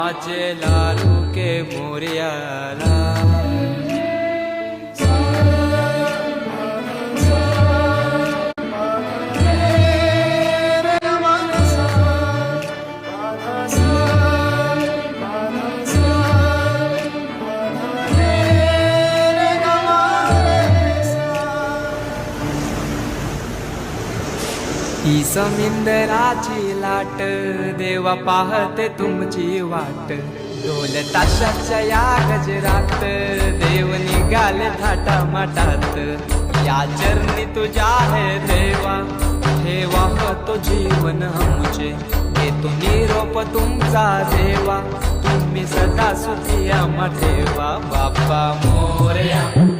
आजे लालू के मोरियाला ही समिंदराची लाट देवा पाहते तुमची वाट ढोल ताशाच्या या गजरात देव निघाले थाटा माटात या चरणी तुझ्या है देवा ठेवा तो जीवन आमचे घेतो निरोप तुमचा देवा तुम्ही सदा सुखी आम्हा ठेवा बाप्पा मोरया।